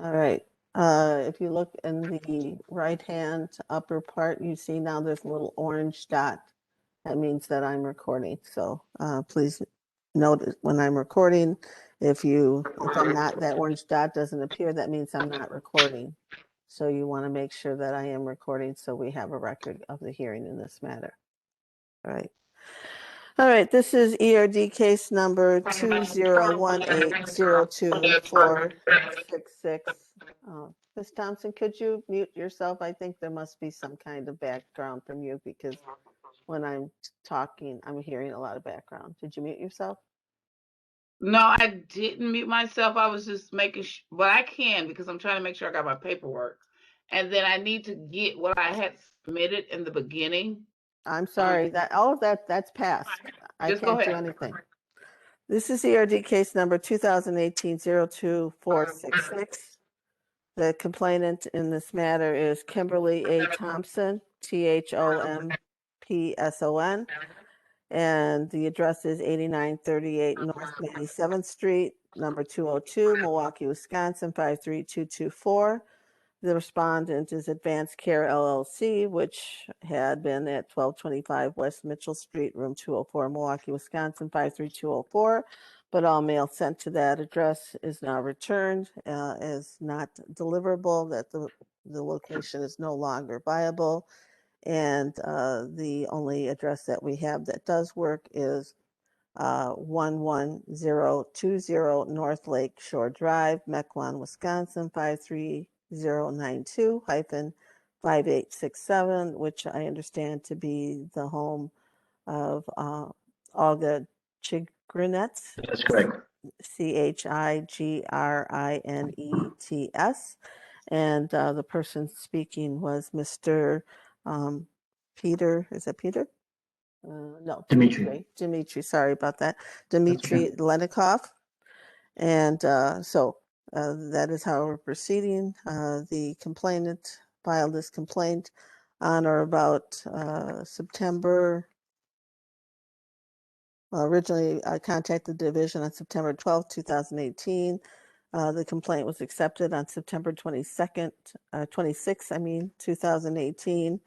All right. If you look in the right-hand upper part, you see now there's a little orange dot. That means that I'm recording. So please note when I'm recording, if I'm not, that orange dot doesn't appear, that means I'm not recording. So you want to make sure that I am recording so we have a record of the hearing in this matter. All right. All right, this is ERD case number 2018022466. Ms. Thompson, could you mute yourself? I think there must be some kind of background from you because when I'm talking, I'm hearing a lot of background. Did you mute yourself? No, I didn't mute myself. I was just making but I can because I'm trying to make sure I got my paperwork. And then I need to get what I had submitted in the beginning. I'm sorry, that all of that's past. I Just go can't do ahead. anything. This is ERD case number 2018-02466. The complainant in this matter is Kimberly A. Thompson, Thompson, and the address is 8938 North 97th Street, number 202, Milwaukee, Wisconsin, 53224. The respondent is Advanced Care LLC, which had been at 1225 West Mitchell Street, room 204, Milwaukee, Wisconsin, 53204. But all mail sent to that address is now returned as not deliverable, that the location is no longer viable. And the only address that we have that does work is 11020 North Lake Shore Drive, Mequon, Wisconsin, 53092-5867, which I understand to be the home of Olga Chigrinets. That's correct. Chigrinets. And the person speaking was Mr. Peter, is that Peter? No, Dimitri, sorry about that. Dimitri Lenikov. And so that is how we're proceeding. The complainant filed this complaint on or about September. Originally, I contacted the division on September 12th, 2018. The complaint was accepted on September 26th, 2018.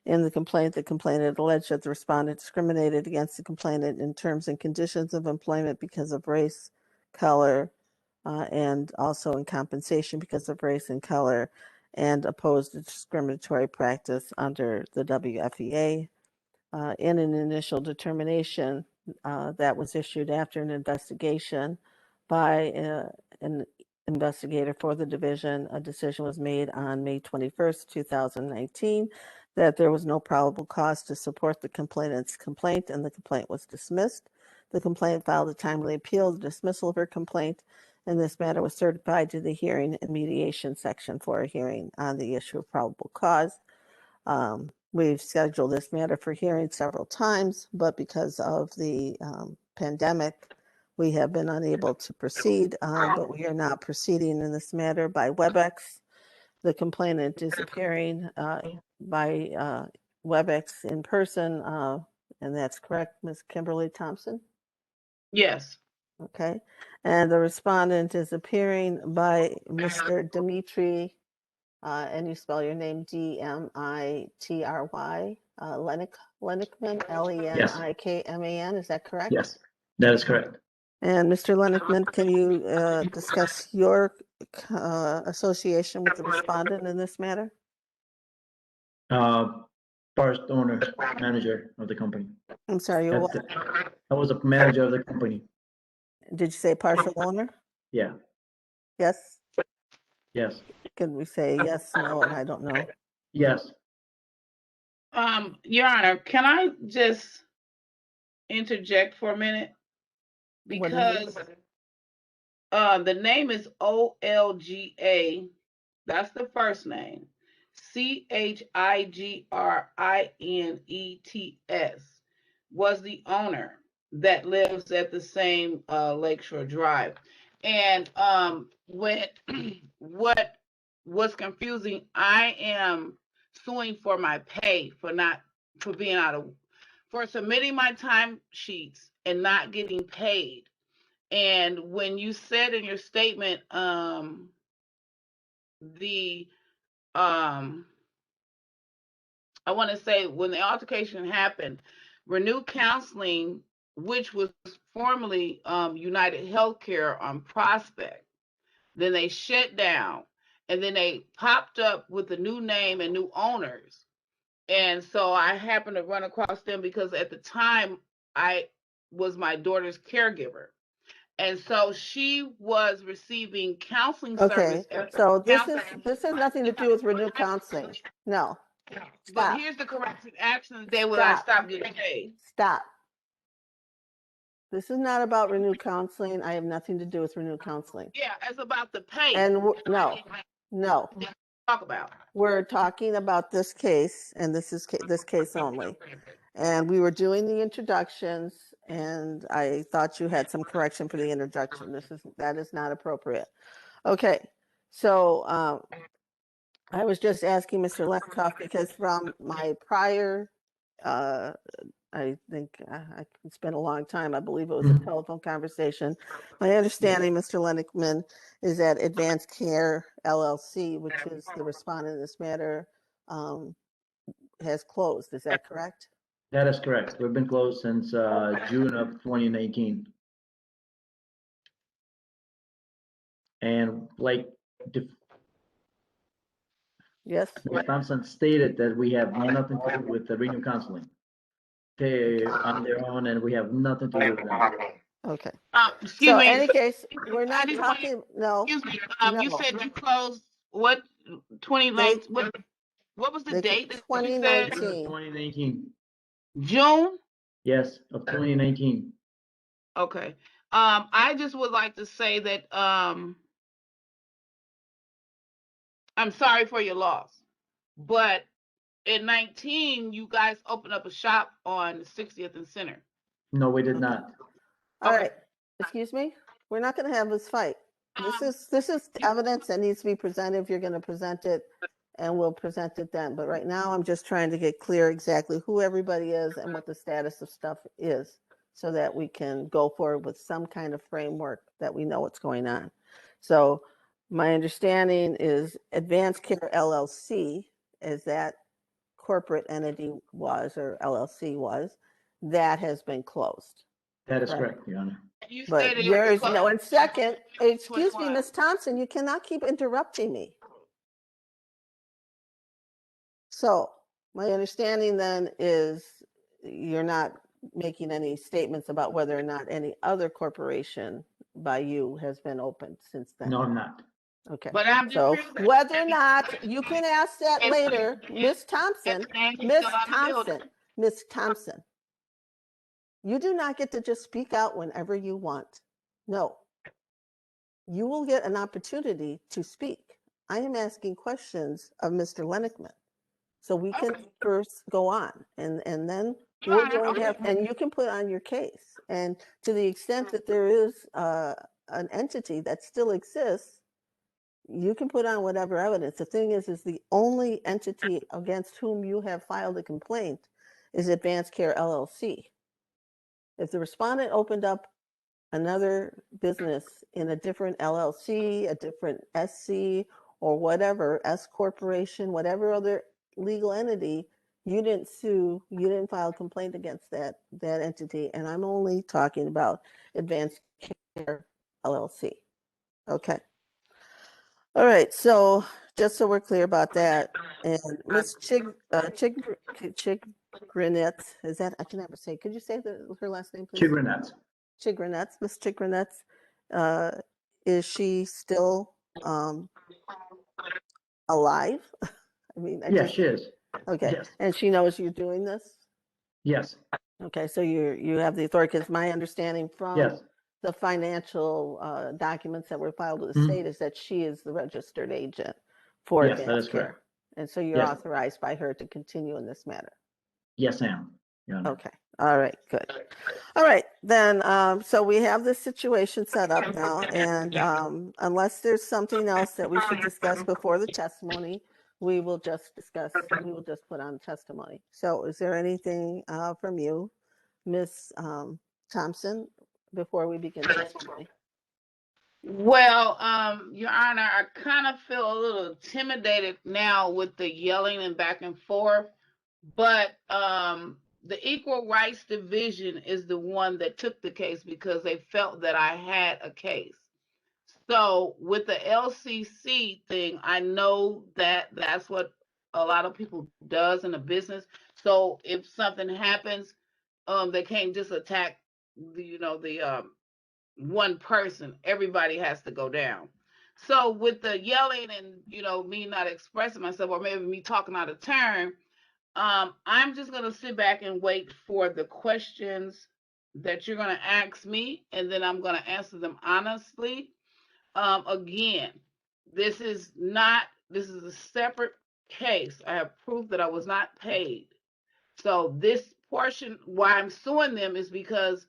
In the complainant alleged that the respondent discriminated against the complainant in terms and conditions of employment because of race, color, and also in compensation because of race and color, and opposed a discriminatory practice under the WFEA. In an initial determination that was issued after an investigation by an investigator for the division, a decision was made on May 21st, 2019, that there was no probable cause to support the complainant's complaint, and the complaint was dismissed. The complainant filed a timely appeal. The dismissal of her complaint in this matter was certified to the hearing and mediation section for a hearing on the issue of probable cause. We've scheduled this matter for hearing several times, but because of the pandemic, we have been unable to proceed, but we are now proceeding in this matter by WebEx. The complainant is appearing by WebEx in person, and that's correct, Ms. Kimberly Thompson? Yes. Okay. And the respondent is appearing by Mr. Dimitri, and you spell your name Dimitry, Lenikman, Lenikman, is that correct? Yes, that is correct. And Mr. Lenikman, can you discuss your association with the respondent in this matter? Part owner, manager of the company. I'm sorry, you what? I was a manager of the company. Did you say partial owner? Yeah. Yes? Yes. Can we say yes, no, and I don't know? Yes. Your Honor, can I just interject for a minute? Because the name is OLGA. That's the first name. CHIGRINETS was the owner that lives at the same Lakeshore Drive. And when what was confusing, I am suing for my pay for submitting my time sheets and not getting paid. And when you said in your statement, the I want to say when the altercation happened, Renew Counseling, which was formerly United Healthcare on Prospect, then they shut down, and then they popped up with a new name and new owners. And so I happened to run across them because at the time I was my daughter's caregiver. And so she was receiving counseling Okay, service. so this has nothing to do with Renew Counseling. No, But stop, here's the corrective action the day when I Stop. stopped getting paid. stop. This is not about Renew Counseling. I have nothing to do with Renew Counseling. Yeah, it's about the pay. And no, Talk about. we're talking about this case, and this case only. And we were doing the introductions, and I thought you had some correction for the introduction. That is not appropriate. Okay, so I was just asking Mr. Lenkoff because from my prior, I think it's been a long time. I believe it was a telephone conversation. My understanding, Mr. Lennickman, is that Advanced Care LLC, which is the respondent in this matter, has closed. Is that correct? That is correct. We've been closed since June of 2019. And like Yes. Ms. Thompson stated, that we have nothing to do with the Renew Counseling. They're on their own, and we have nothing to do with them. Okay. Excuse So me. any case, we're not talking. No. Excuse me. No. You said you closed what? 2019. What was the date that you said? 2019. 2019. June. Yes, of 2019. Okay. I just would like to say that I'm sorry for your loss, but in 19, you guys opened up a shop on 60th and Center. No, we did not. All right. Excuse me. We're not going to have this fight. This is evidence that needs to be presented. If you're going to present it, and we'll present it then. But right now, I'm just trying to get clear exactly who everybody is and what the status of stuff is, so that we can go forward with some kind of framework that we know what's going on. So my understanding is Advanced Care LLC, as that corporate entity was, or LLC was, that has been closed. That is correct, Your Honor. But yours, no, and second, excuse me, Ms. Thompson, you cannot keep interrupting me. So my understanding then is you're not making any statements about whether or not any other corporation by you has been opened since then. No, I'm not. Okay. But I'm So just whether or not, you can ask that later, Ms. Thompson, Ms. Thompson, you do not get to just speak out whenever you want. No, you will get an opportunity to speak. I am asking questions of Mr. Lennickman, so we can first go on, and then we're going to have, and you can put on your case. And to the extent that there is an entity that still exists, you can put on whatever evidence. The thing is the only entity against whom you have filed a complaint is Advanced Care LLC. If the respondent opened up another business in a different LLC, a different SC, or whatever, S corporation, whatever other legal entity, you didn't sue, you didn't file a complaint against that entity. And I'm only talking about Advanced Care LLC. Okay. All right. So just so we're clear about that, and Ms. Chigrinetz, is that, I can never say, could you say her last name, please? Chigrinetz. Chigrinetz, Ms. Chigrinetz, is she still alive? I mean, Yes, she is. Okay. Yes. And she knows you're doing this? Yes. Okay, so you have the authority, because my understanding from Yes. the financial documents that were filed with the state is that she is the registered agent for Yes, that is Advanced Care. correct. And so you're Yes. authorized by her to continue in this matter? Yes, I am, Your Honor. Okay. All right, good. All right, then, so we have this situation set up now, and unless there's something else that we should discuss before the testimony, we will just put on testimony. So is there anything from you, Ms. Thompson, before we begin testimony? Well, Your Honor, I kind of feel a little intimidated now with the yelling and back and forth, but the Equal Rights Division is the one that took the case because they felt that I had a case. So with the LCC thing, I know that that's what a lot of people does in a business. So if something happens, they can't just attack the one person. Everybody has to go down. So with the yelling and me not expressing myself, or maybe me talking out of turn, I'm just gonna sit back and wait for the questions that you're gonna ask me, and then I'm gonna answer them honestly. Again, this is a separate case. I have proof that I was not paid. So this portion, why I'm suing them, is because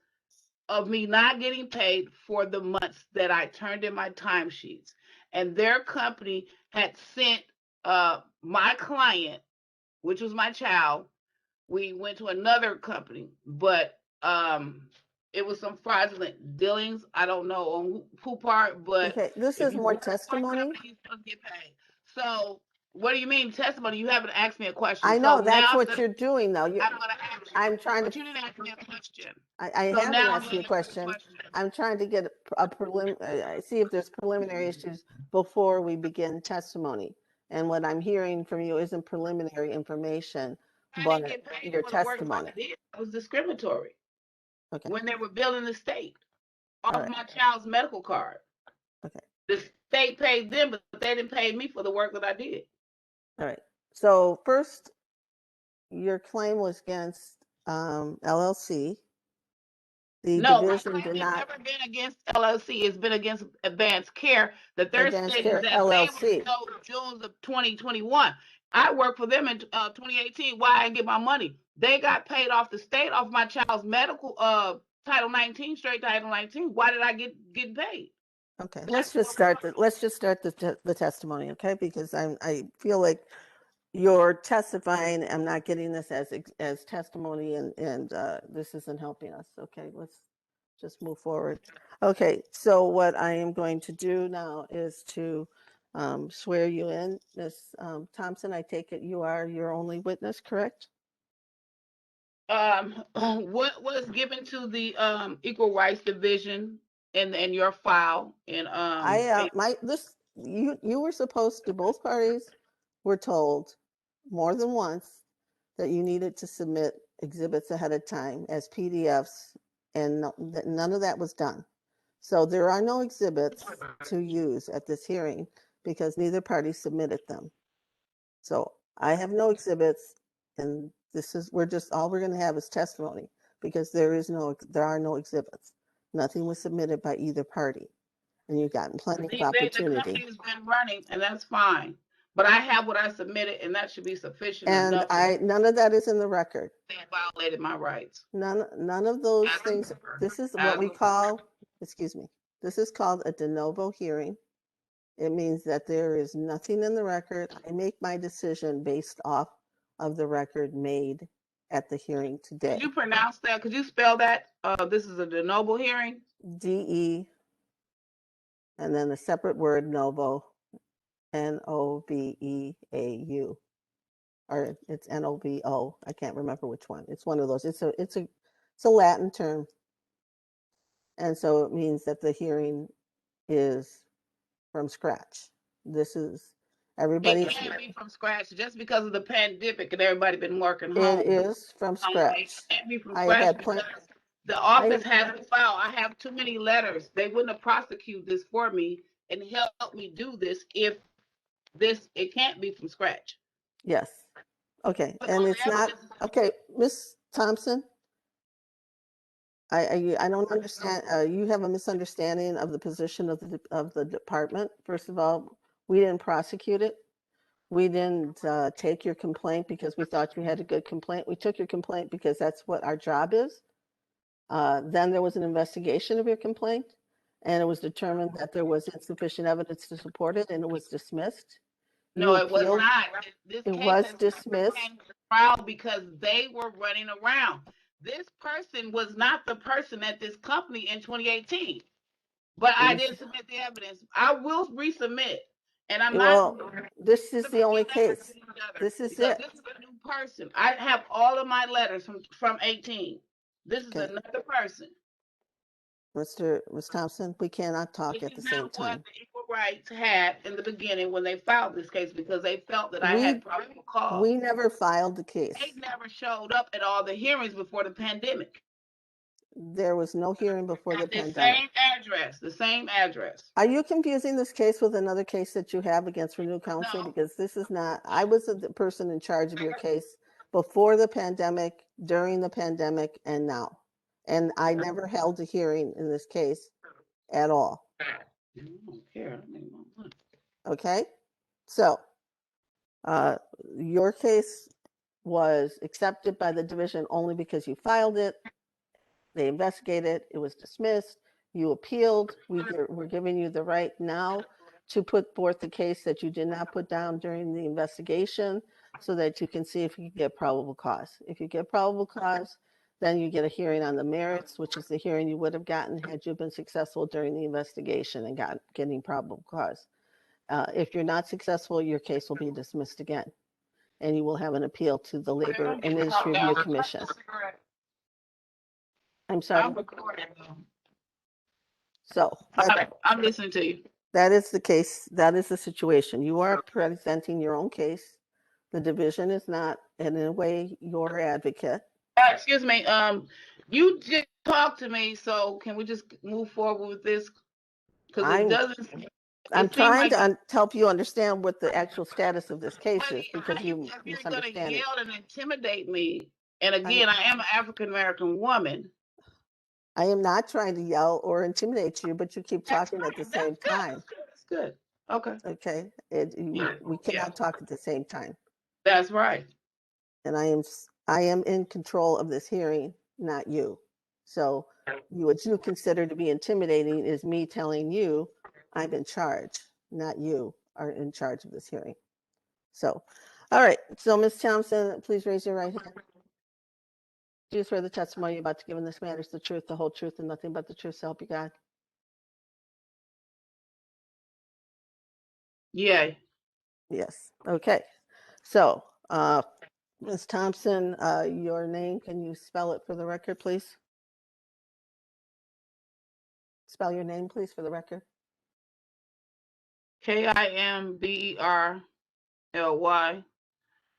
of me not getting paid for the months that I turned in my timesheets. And their company had sent my client, which was my child. We went to another company, but it was some fraudulent dealings. I don't know on who part, but Okay, this if is you more work for one testimony. company, you're supposed to get paid. So what do you mean testimony? You haven't asked me a question. I So know that's now what you're doing though. I'm gonna ask you, I'm trying but to, you didn't ask me a question. I So haven't now I'm asked gonna you a ask you a question. question. I'm trying to get a see if there's preliminary issues before we begin testimony. And what I'm hearing from you isn't preliminary information, I but didn't get paid your for the work I testimony. did. It was discriminatory Okay, when they were billing the state all off right, my child's medical card. okay, The state paid them, but they didn't pay me for the work that I did. all right. So first, your claim was against LLC. The No, my division claim did has not never been against LLC. It's been against Advanced Care. That they're Advanced stating Care that they were LLC. sold June of 2021. I worked for them in 2018. Why I didn't get my money? They got paid off the state off my child's medical Title 19, straight Title 19. Why did I get paid? Okay, let's just start the testimony, okay? Because I feel like you're testifying. I'm not getting this as testimony, and this isn't helping us. Okay, let's just move forward. Okay, so what I am going to do now is to swear you in, Ms. Thompson. I take it you are your only witness, correct? What was given to the Equal Rights Division in your file in You were supposed to, both parties were told more than once that you needed to submit exhibits ahead of time as PDFs, and none of that was done. So there are no exhibits to use at this hearing because neither party submitted them. So I have no exhibits, and all we're going to have is testimony because there are no exhibits. Nothing was submitted by either party, and you've gotten plenty of the opportunity. company has been running, and that's fine. But I have what I submitted, and that should be sufficient And enough. none of that is in the record. They violated my rights. None of those As things. This is as what we a- call, excuse me, this is called a de novo hearing. It means that there is nothing in the record. I make my decision based off of the record made at the hearing today. Could you pronounce that? Could you spell that? This is a de novo hearing. DE, and then a separate word, novo, NOVEAU, or it's NOVO. I can't remember which one. It's one of those. It's a Latin term, and so it means that the hearing is from scratch. This is everybody. It can't be from scratch just because of the pandemic and everybody been working home. It is from scratch. It can't be from I scratch had because the office has to file. I have too many letters. They wouldn't have prosecuted this for me and helped me do this if it can't be from scratch. Yes. Okay. And it's not okay, Miss Thompson. I don't understand. You have a misunderstanding of the position of the department. First of all, we didn't prosecute it. We didn't take your complaint because we thought you had a good complaint. We took your complaint because that's what our job is. Then there was an investigation of your complaint, and it was determined that there was insufficient evidence to support it, and it was dismissed. No, it was not. This It case was has dismissed. came to trial because they were running around. This person was not the person at this company in 2018. But I didn't submit the evidence. I will resubmit, and I'm Well, not. this is the only case. This is it. This is a new person. I have all of my letters from 18. This is Okay. another person. Ms. Thompson, we cannot talk at the same time. What the equal rights had in the beginning when they filed this case, because they felt that I had probable cause. We never filed the case. They never showed up at all the hearings before the pandemic. There was no hearing before the pandemic. The same address. Are you confusing this case with another case that you have against Renew Counsel? No. Because this is not, I was the person in charge of your case before the pandemic, during the pandemic, and now. And I never held a hearing in this case at all. I don't care. Okay? So, your case was accepted by the division only because you filed it. They investigated, it was dismissed, you appealed. We're giving you the right now to put forth the case that you did not put down during the investigation so that you can see if you get probable cause. If you get probable cause, then you get a hearing on the merits, which is the hearing you would have gotten had you been successful during the investigation and getting probable cause. If you're not successful, your case will be dismissed again, and you will have an appeal to the Labor and Industry Review Commission. I'm sorry. I'm recording though. So I'm listening to you. that is the case. That is the situation. You are presenting your own case. The division is not in a way your advocate. Excuse me. You just talked to me, so can we just move forward with this? Because it doesn't. I'm trying to help you understand what the actual status of this case is, because you misunderstand it. You're going to yell and intimidate me. And again, I am an African American woman. I am not trying to yell or intimidate you, but you keep talking at the same time. That's good. Okay. Okay. We cannot talk at the same time. That's right. And I am in control of this hearing, not you. So what you consider to be intimidating is me telling you I'm in charge, not you are in charge of this hearing. So, all right. So, Ms. Thompson, please raise your right hand. Do you swear the testimony you're about to give in this matter is the truth, the whole truth, and nothing but the truth, so help you God? Yeah. Yes. Okay. So, Ms. Thompson, your name, can you spell it for the record, please? Spell your name, please, for the record. Kimberly.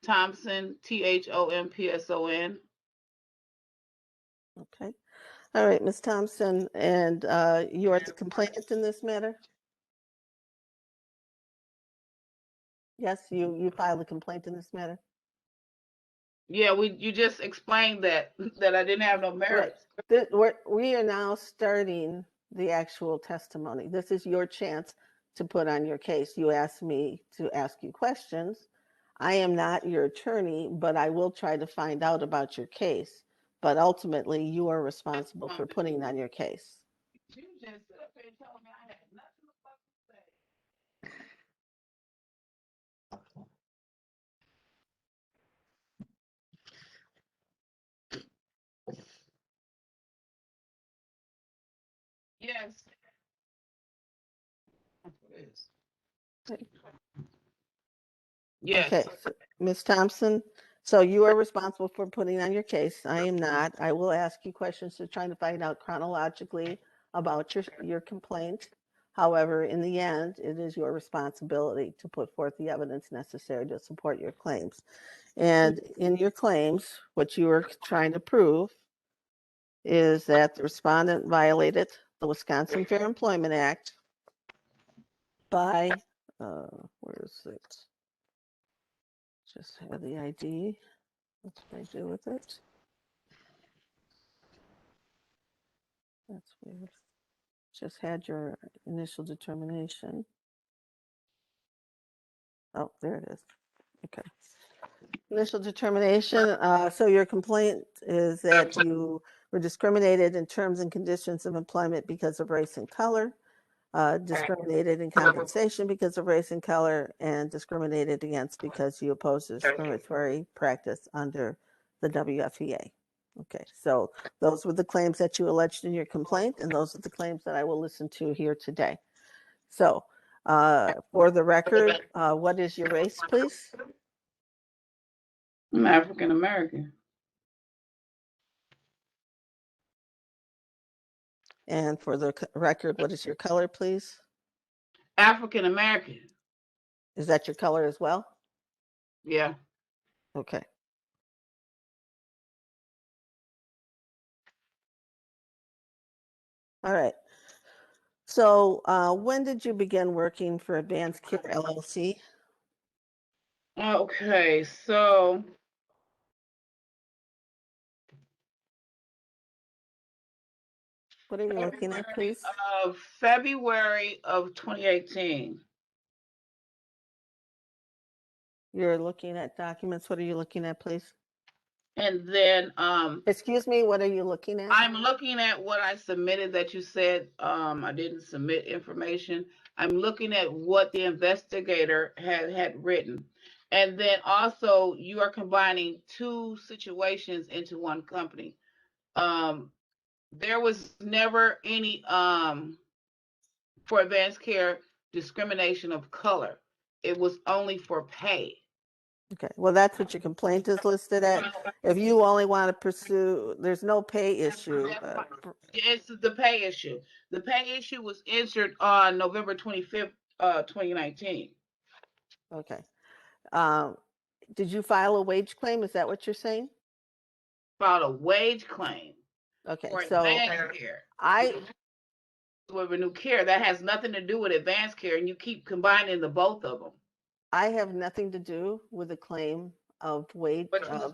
Thompson, Thompson. Okay. All right, Ms. Thompson, and you are the complainant in this matter? Yes, you filed a complaint in this matter? Yeah, you just explained that I didn't have no merits. Right. We are now starting the actual testimony. This is your chance to put on your case. You asked me to ask you questions. I am not your attorney, but I will try to find out about your case. But ultimately, you are responsible for putting on your case. You just sit up here and tell me I had nothing to fucking say. Yes. Yes. Okay, so, Ms. Thompson, so you are responsible for putting on your case. I am not. I will ask you questions to try to find out chronologically about your complaint. However, in the end, it is your responsibility to put forth the evidence necessary to support your claims. And in your claims, what you are trying to prove is that the respondent violated the Wisconsin Fair Employment Act by, where is it? Just have the ID. What can I do with it? That's weird. Just had your initial determination. Oh, there it is. Okay. Initial determination. So your complaint is that you were discriminated in terms and conditions of employment because of race and color, discriminated in compensation because of race and color, and discriminated against because you oppose discriminatory practice under the WFEA. Okay, so those were the claims that you alleged in your complaint, and those are the claims that I will listen to here today. So, for the record, what is your race, please? I'm African American. And for the record, what is your color, please? African American. Is that your color as well? Yeah. Okay. All right. So, when did you begin working for Advanced Care LLC? Okay, so What are you looking at, please? February of 2018. You're looking at documents. What are you looking at, please? And then Excuse me, what are you looking at? I'm looking at what I submitted that you said I didn't submit information. I'm looking at what the investigator had written. And then also you are combining two situations into one company. There was never any for advanced care discrimination of color. It was only for pay. Okay, well, that's what your complaint is listed at. If you only want to pursue, there's no pay issue. It's the pay issue. The pay issue was entered on November 25th, 2019. Okay. Did you file a wage claim? Is that what you're saying? Filed a wage claim Okay, for so advanced care. With Renew Care, that has nothing to do with advanced care, and you keep combining the both of them. I have nothing to do with a claim of wage, But you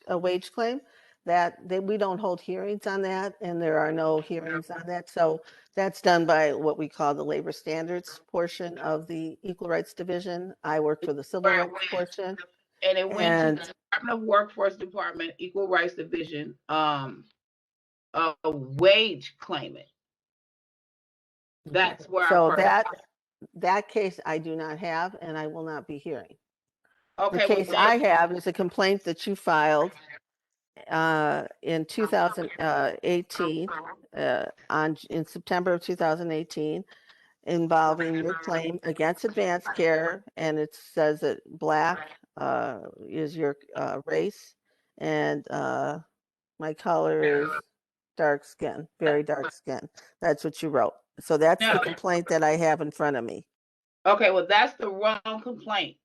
a wage claim. That we don't hold hearings on that, and there are no hearings on that. So that's done by what we call the labor standards portion of the Equal Rights Division. I work for the civil rights portion. And it went to the Department of Workforce Department, Equal Rights Division, a wage claimant. That's where so that case I do not have, and I will not be hearing. Okay, the case I have is a complaint that you filed in 2018, in September of 2018, involving your claim against Advanced Care, and it says that black is your race, and my color is dark skin, very dark skin. That's what you wrote. So that's the complaint that I have in front of me. Okay, well, that's the wrong complaint.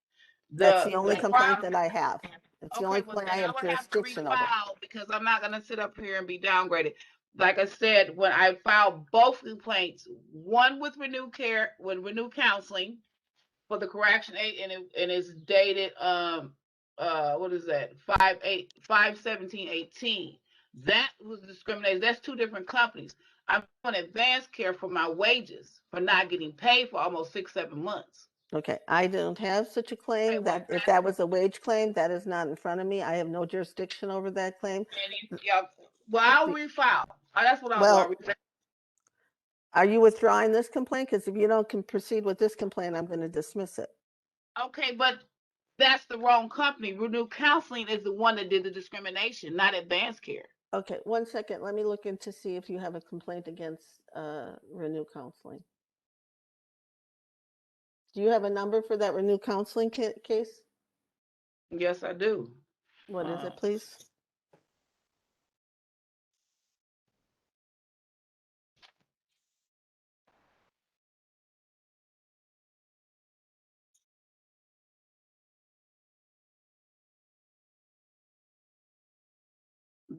That's the only complaint that I have. It's the only complaint I have jurisdiction over. Because I'm not going to sit up here and be downgraded. Like I said, when I filed both complaints, one with Renew Care, with Renew Counseling for the correction aid, and it's dated what is that? 5/17/18. That was discrimination. That's two different companies. I'm on Advanced Care for my wages for not getting paid for almost 6-7 months. Okay, I don't have such a claim. That if that was a wage claim, that is not in front of me. I have no jurisdiction over that claim. Well, I'll refile. That's what I'll do. Are you withdrawing this complaint? Because if you don't proceed with this complaint, I'm going to dismiss it. Okay, but that's the wrong company. Renew Counseling is the one that did the discrimination, not Advanced Care. Okay, 1 second. Let me look in to see if you have a complaint against Renew Counseling. Do you have a number for that Renew Counseling case? Yes, I do. What is it, please?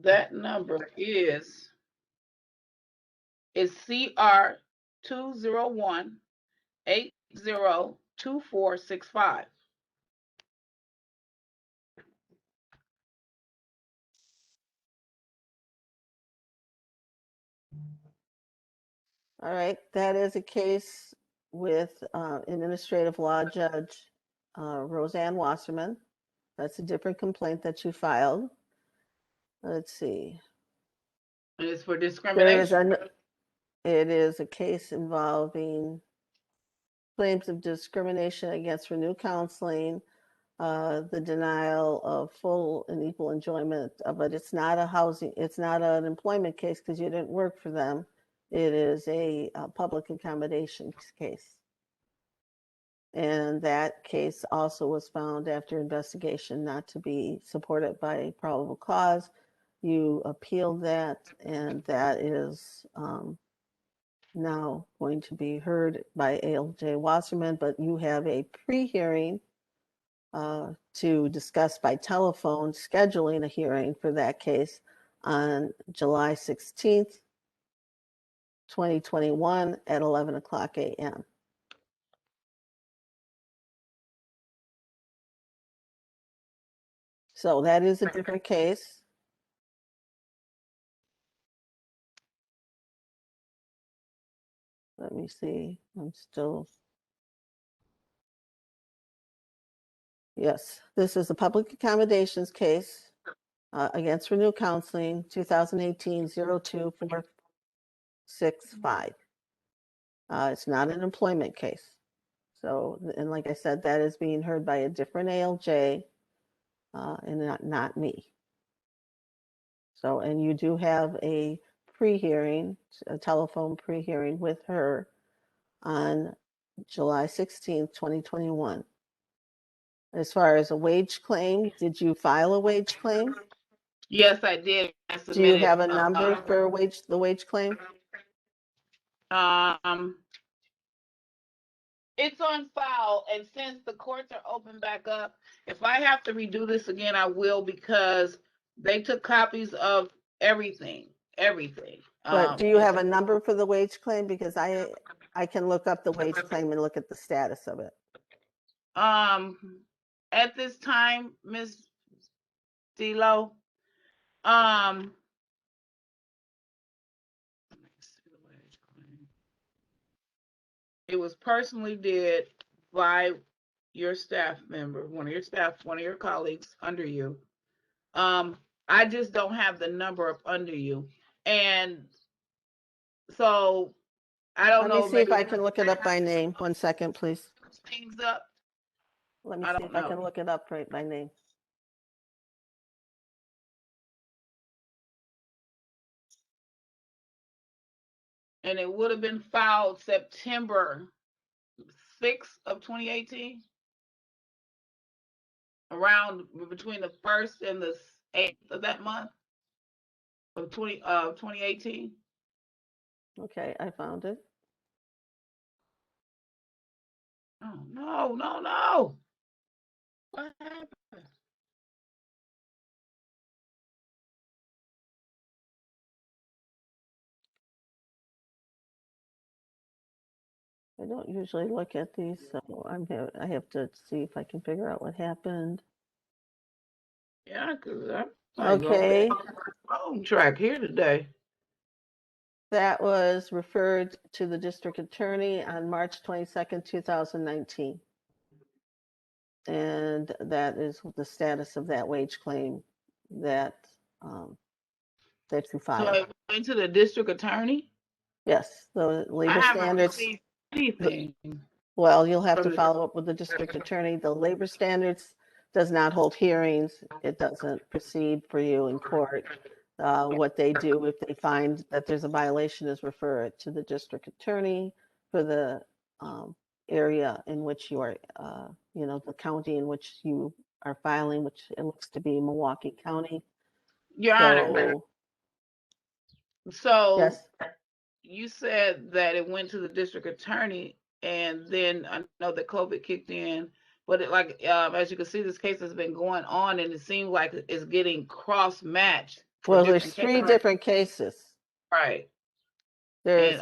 That number is CR 201-802465. All right, that is a case with Administrative Law Judge Roseanne Wasserman. That's a different complaint that you filed. Let's see. And it's for discrimination. It is a case involving claims of discrimination against Renew Counseling the denial of full and equal enjoyment, but it's not it's not an employment case because you didn't work for them. It is a public accommodations case. And that case also was found after investigation not to be supported by probable cause. You appealed that, and that is now going to be heard by ALJ Wasserman, but you have a pre-hearing to discuss by telephone, scheduling a hearing for that case on July 16th, 2021 at 11 o'clock a.m. So that is a different case. Let me see, I'm still. Yes, this is a public accommodations case against Renew Counseling, 2018-02-465. It's not an employment case. So, and like I said, that is being heard by a different ALJ and not me. So, and you do have a pre-hearing, a telephone pre-hearing with her on July 16th, 2021. As far as a wage claim, did you file a wage claim? Yes, I did. I Do you submitted, have a number for the wage claim? It's on file, and since the courts are open back up, if I have to redo this again, I will, because they took copies of everything. But do you have a number for the wage claim? Because I can look up the wage claim and look at the status of it. At this time, Ms. DeLaO, it was personally did by your staff member, one of your colleagues under you. I just don't have the number up under you. And so I don't know. Let me see if I can look it up by name. 1 second, please. Things up. Let me see if I can look it up right by name. And it would have been filed September 6th of 2018. Around between the 1st and the 8th of that month of 2018. Okay, I found it. Oh, no. What happened? I don't usually look at these, so I have to see if I can figure out what happened. Yeah, because I'm okay. Home track here today. That was referred to the district attorney on March 22nd, 2019. And that is the status of that wage claim that you filed. So it went to the district attorney? Yes, the labor I haven't standards. received anything. Well, you'll have to follow up with the district attorney. The labor standards does not hold hearings. It doesn't proceed for you in court. What they do, if they find that there's a violation, is refer it to the district attorney for the area in which you are, the county in which you are filing, which it looks to be Milwaukee County. Your Honor. So yes. You said that it went to the district attorney, and then I know that COVID kicked in, but as you can see, this case has been going on, and it seems like it's getting cross-matched. Well, there's three different cases. Right. There's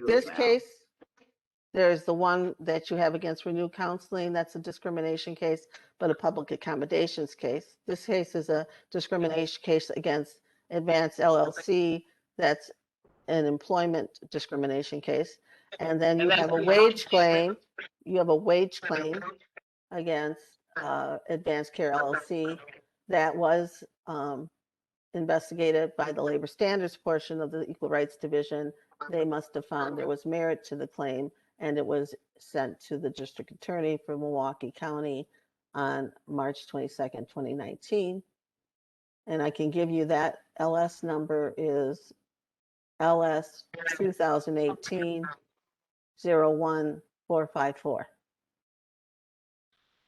this case. There's the one that you have against Renew Counseling. That's a discrimination case, but a public accommodations case. This case is a discrimination case against Advanced LLC. That's an employment discrimination case. And then you have a wage claim. You have a wage claim against Advanced Care LLC that was investigated by the labor standards portion of the Equal Rights Division. They must have found there was merit to the claim, and it was sent to the district attorney for Milwaukee County on March 22nd, 2019. And I can give you that LS number is LS 2018 01454.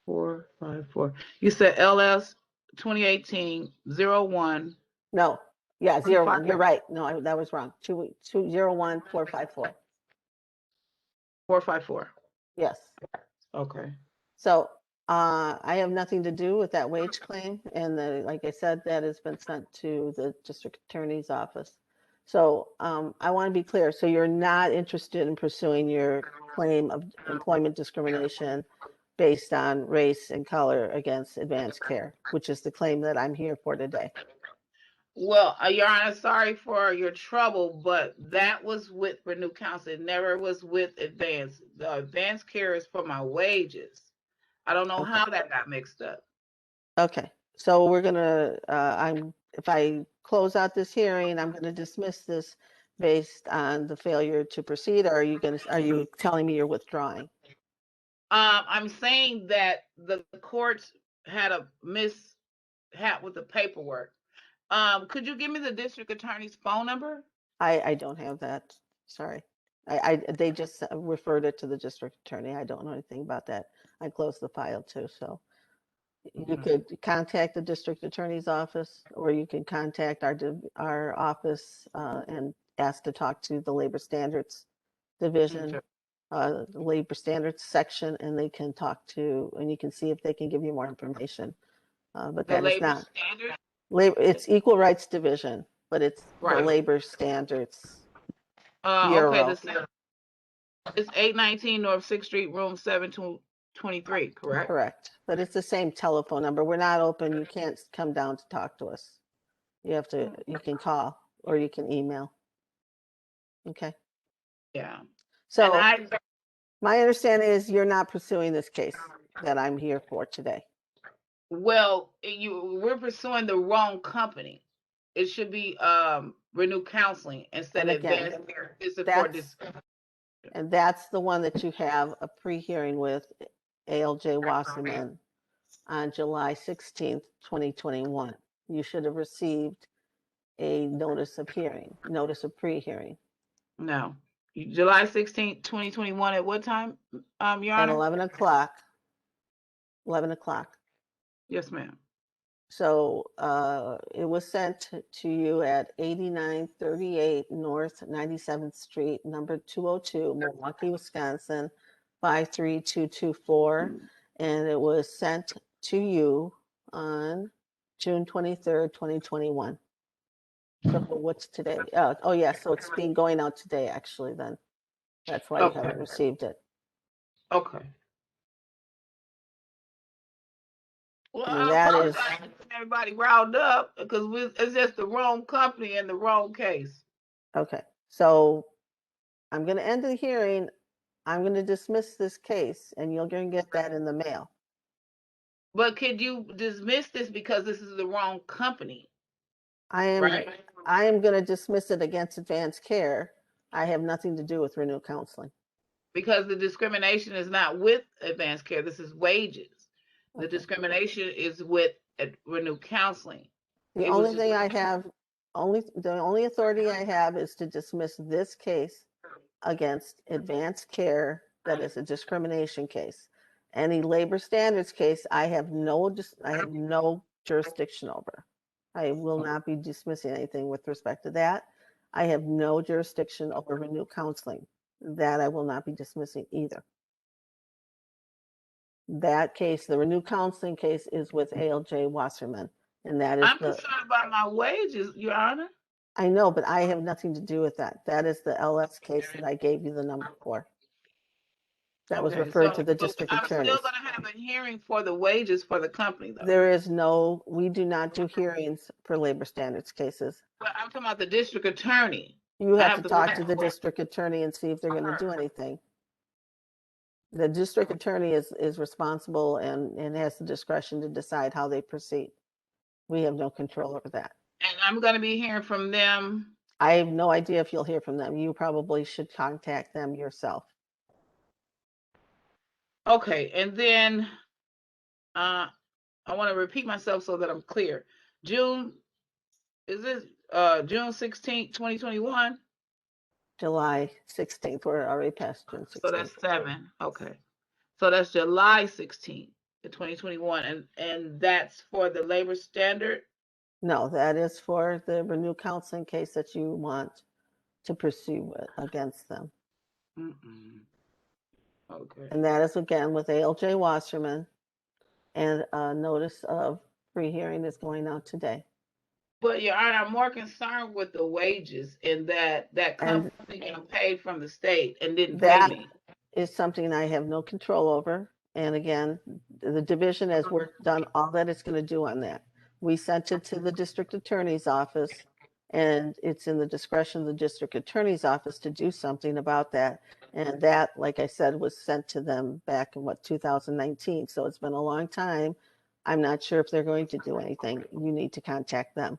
454. You said LS 2018 01. No, yeah, 01. You're right. No, that was wrong. 01454. 454. Yes. Okay. So I have nothing to do with that wage claim. And like I said, that has been sent to the district attorney's office. So I want to be clear. So you're not interested in pursuing your claim of employment discrimination based on race and color against Advanced Care, which is the claim that I'm here for today. Well, Your Honor, sorry for your trouble, but that was with Renew Counsel. It never was with Advanced. The Advanced Care is for my wages. I don't know how that got mixed up. Okay, so we're gonna, if I close out this hearing, I'm gonna dismiss this based on the failure to proceed, or are you telling me you're withdrawing? I'm saying that the courts had a mishap with the paperwork. Could you give me the district attorney's phone number? I don't have that, sorry. They just referred it to the district attorney. I don't know anything about that. I closed the file too, so. You could contact the district attorney's office, or you can contact our office and ask to talk to the labor standards division, labor standards section, and they can talk to, and you can see if they can give you more information. But The that is labor not standard? labor. It's Equal Rights Division, but it's the Right. Labor Standards Okay, Bureau. it's 819 North 6th Street, room 723, correct? Correct, but it's the same telephone number. We're not open. You can't come down to talk to us. You can call or you can email. Okay. Yeah. So And my understanding is you're not pursuing this case that I'm here for today. well, we're pursuing the wrong company. It should be Renew Counseling instead And of again, Advanced Care. This is for this. And that's the one that you have a pre-hearing with ALJ Wasserman on July 16th, 2021. You should have received a notice of hearing, notice of pre-hearing. No. July 16th, 2021 at what time, Your Honor? At 11 o'clock. 11 o'clock. Yes, ma'am. So it was sent to you at 8938 North 97th Street, number 202, Milwaukee, Wisconsin, 53224. And it was sent to you on June 23rd, 2021. So what's today? Oh yeah, so it's been going out today, actually, then. That's why you haven't received it. Okay. Well, And that is everybody riled up because it's just the wrong company and the wrong case. okay. So I'm going to end the hearing. I'm going to dismiss this case, and you're going to get that in the mail. But could you dismiss this because this is the wrong company? I am going to dismiss it against Advanced Care. I have nothing to do with Renew Counseling. Because the discrimination is not with Advanced Care. This is wages. The discrimination is with Renew Counseling. The only thing I have, the only authority I have is to dismiss this case against Advanced Care. That is a discrimination case. Any labor standards case, I have no jurisdiction over. I will not be dismissing anything with respect to that. I have no jurisdiction over Renew Counseling. That I will not be dismissing either. That case, the Renew Counseling case, is with ALJ Wasserman, and that is I'm concerned about my wages, Your Honor. I know, but I have nothing to do with that. That is the LS case that I gave you the number for. That was referred to the district attorney. I'm still going to have a hearing for the wages for the company, though. There is no, we do not do hearings for labor standards cases. But I'm talking about the district attorney. You have to talk to the district attorney and see if they're going to do anything. The district attorney is responsible and has the discretion to decide how they proceed. We have no control over that. And I'm going to be hearing from them. I have no idea if you'll hear from them. You probably should contact them yourself. Okay, and then I want to repeat myself so that I'm clear. June 16th, 2021? July 16th, we're already past June 16th. So that's 7. Okay. So that's July 16th, 2021. And that's for the labor standard? No, that is for the renewed counseling case that you want to pursue against them. Okay. And that is again with ALJ Wasserman, and a notice of pre-hearing is going out today. But Your Honor, I'm more concerned with the wages and that company getting paid from the state and didn't pay me. Is something I have no control over. And again, the division has done all that it's going to do on that. We sent it to the district attorney's office, and it's in the discretion of the district attorney's office to do something about that. And that, like I said, was sent to them back in 2019. So it's been a long time. I'm not sure if they're going to do anything. You need to contact them.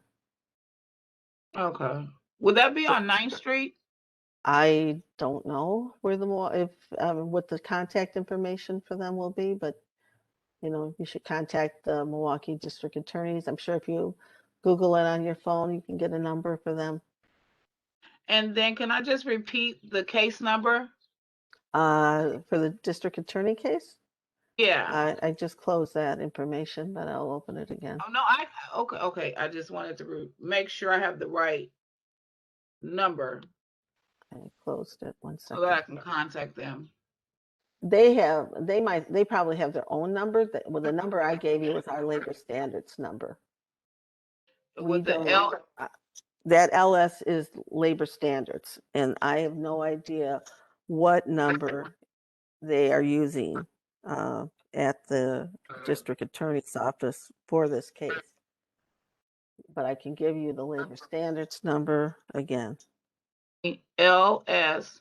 Okay. Would that be on 9th Street? I don't know where what the contact information for them will be, but you should contact the Milwaukee District Attorneys. I'm sure if you Google it on your phone, you can get a number for them. And then can I just repeat the case number? For the district attorney case? Yeah. I just closed that information, but I'll open it again. Oh, no, okay. I just wanted to make sure I have the right number. I closed it. 1 second. So that I can contact them. They probably have their own number. The number I gave you was our labor standards number. With the that LS is labor standards, and I have no idea what number they are using at the district attorney's office for this case. But I can give you the labor standards number again. LS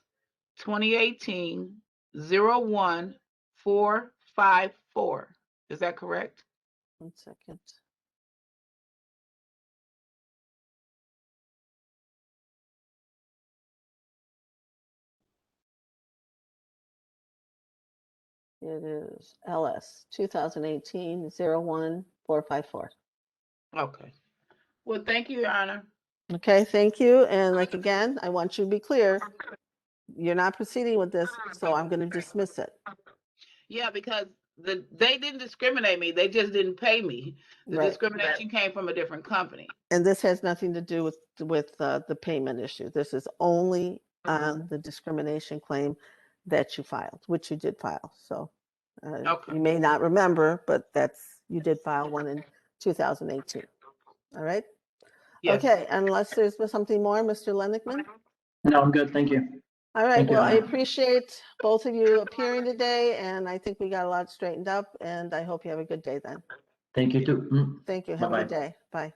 2018-01454. Is that correct? 1 second. It is LS 2018-01454. Okay. Well, thank you, Your Honor. Okay, thank you. And again, I want you to be clear. You're not proceeding with this, so I'm going to dismiss it. Yeah, because they didn't discriminate me. They just didn't pay me. The discrimination came from a different company. And this has nothing to do with the payment issue. This is only on the discrimination claim that you filed, which you did file. So you may not remember, but you did file one in 2018. All right? Yes. Okay, unless there's something more, Mr. Lennickman? No, I'm good. Thank you. All right. Well, I appreciate both of you appearing today, and I think we got a lot straightened up, and I hope you have a good day then. Thank you too. Thank you. Have a good day. Bye.